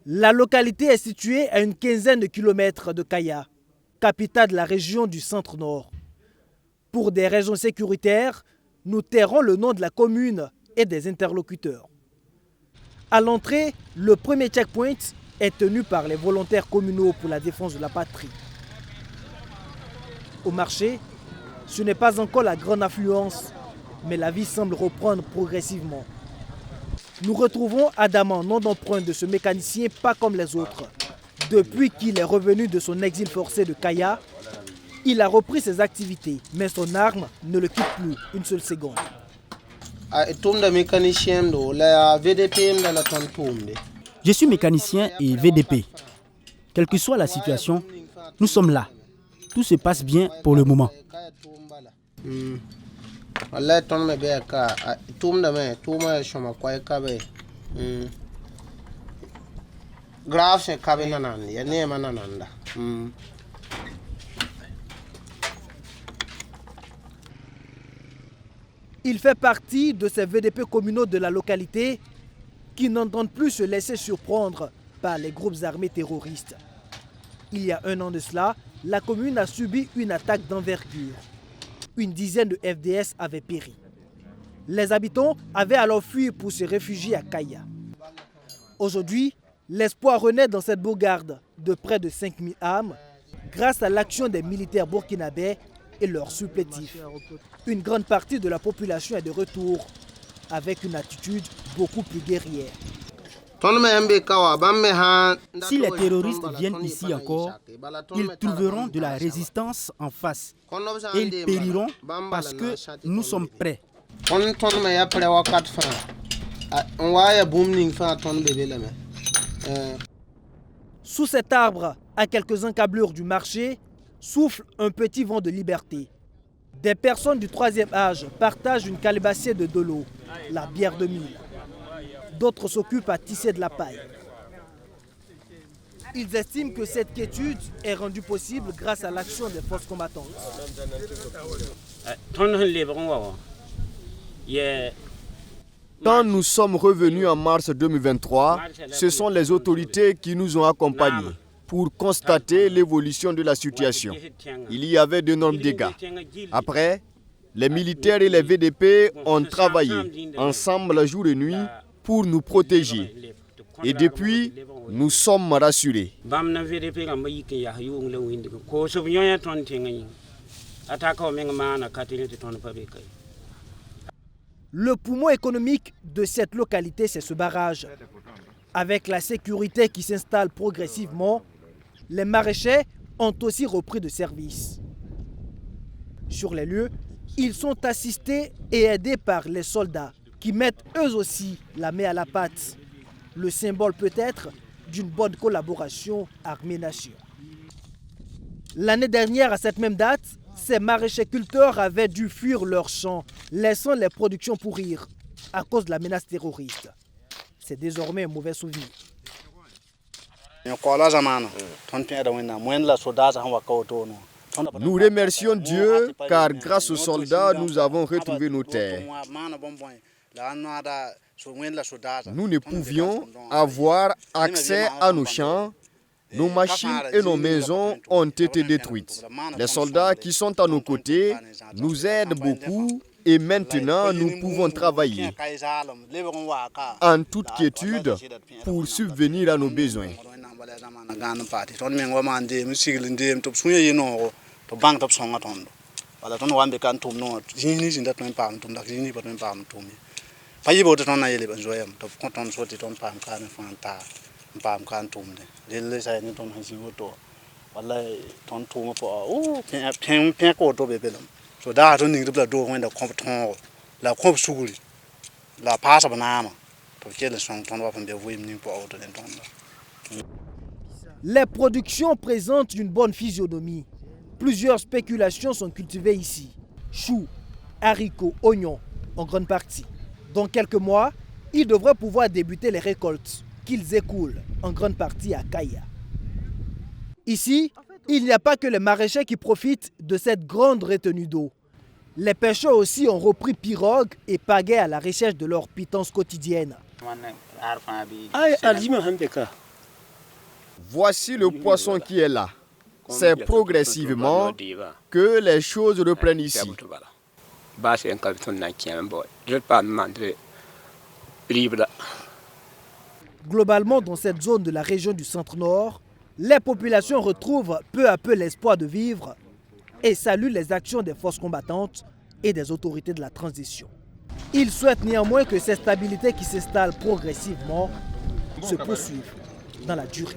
La localité est située à une quinzaine de kilomètres de Kaya, capitale de la région du centre-nord. Pour des raisons sécuritaires, nous tairons le nom de la commune et des interlocuteurs. À l'entrée, le premier checkpoint est tenu par les volontaires communaux pour la défense de la patrie. Au marché, ce n'est pas encore la grande affluence, mais la vie semble reprendre progressivement. Nous retrouvons Adama, nom d'emprunt de ce mécanicien pas comme les autres. Depuis qu'il est revenu de son exil forcé de Kaya, il a repris ses activités, mais son arme ne le quitte plus une seule seconde. Je suis mécanicien et VDP. Quelle que soit la situation, nous sommes là. Tout se passe bien pour le moment. Il fait partie de ces VDP communaux de la localité qui n'entendent plus se laisser surprendre par les groupes armés terroristes. Il y a un an de cela, la commune a subi une attaque d'envergure. Une dizaine de FDS avaient péri. Les habitants avaient alors fui pour se réfugier à Kaya. Aujourd'hui, l'espoir renaît dans cette bourgade de près de 5000 âmes grâce à l'action des militaires burkinabés et leurs supplétifs. Une grande partie de la population est de retour avec une attitude beaucoup plus guerrière. Si les terroristes viennent ici encore, ils trouveront de la résistance en face et ils périront parce que nous sommes prêts. Sous cet arbre, à quelques encablures du marché, souffle un petit vent de liberté. Des personnes du troisième âge partagent une calebassier de l'eau, la bière de mille. D'autres s'occupent à tisser de la paille. Ils estiment que cette quiétude est rendue possible grâce à l'action des forces combattantes. Quand nous sommes revenus en mars 2023, ce sont les autorités qui nous ont accompagnés pour constater l'évolution de la situation. Il y avait d'énormes dégâts. Après, les militaires et les VDP ont travaillé ensemble jour et nuit pour nous protéger. Et depuis, nous sommes rassurés. Le poumon économique de cette localité, c'est ce barrage. Avec la sécurité qui s'installe progressivement, les maraîchers ont aussi repris de service. Sur les lieux, ils sont assistés et aidés par les soldats qui mettent eux aussi la main à la pâte. Le symbole peut-être d'une bonne collaboration armée-nation. L'année dernière, à cette même date, ces maraîchers-culteurs avaient dû fuir leurs champs, laissant les productions pourrir à cause de la menace terroriste. C'est désormais un mauvais souvenir. Nous remercions Dieu car grâce aux soldats, nous avons retrouvé nos terres. Nous ne pouvions avoir accès à nos champs. Nos machines et nos maisons ont été détruites. Les soldats qui sont à nos côtés nous aident beaucoup et maintenant nous pouvons travailler en toute quiétude pour subvenir à nos besoins. Les productions présentent une bonne physionomie. Plusieurs spéculations sont cultivées ici. Choux, haricots, oignons, en grande partie. Dans quelques mois, ils devraient pouvoir débuter les récoltes qu'ils écoulent en grande partie à Kaya. Ici, il n'y a pas que les maraîchers qui profitent de cette grande retenue d'eau. Les pêcheurs aussi ont repris pirogues et pagaies à la recherche de leur pitance quotidienne. Voici le poisson qui est là. C'est progressivement que les choses reprennent ici. Globalement, dans cette zone de la région du centre-nord, les populations retrouvent peu à peu l'espoir de vivre et saluent les actions des forces combattantes et des autorités de la transition. Ils souhaitent néanmoins que cette stabilité qui s'installe progressivement se poursuive dans la durée.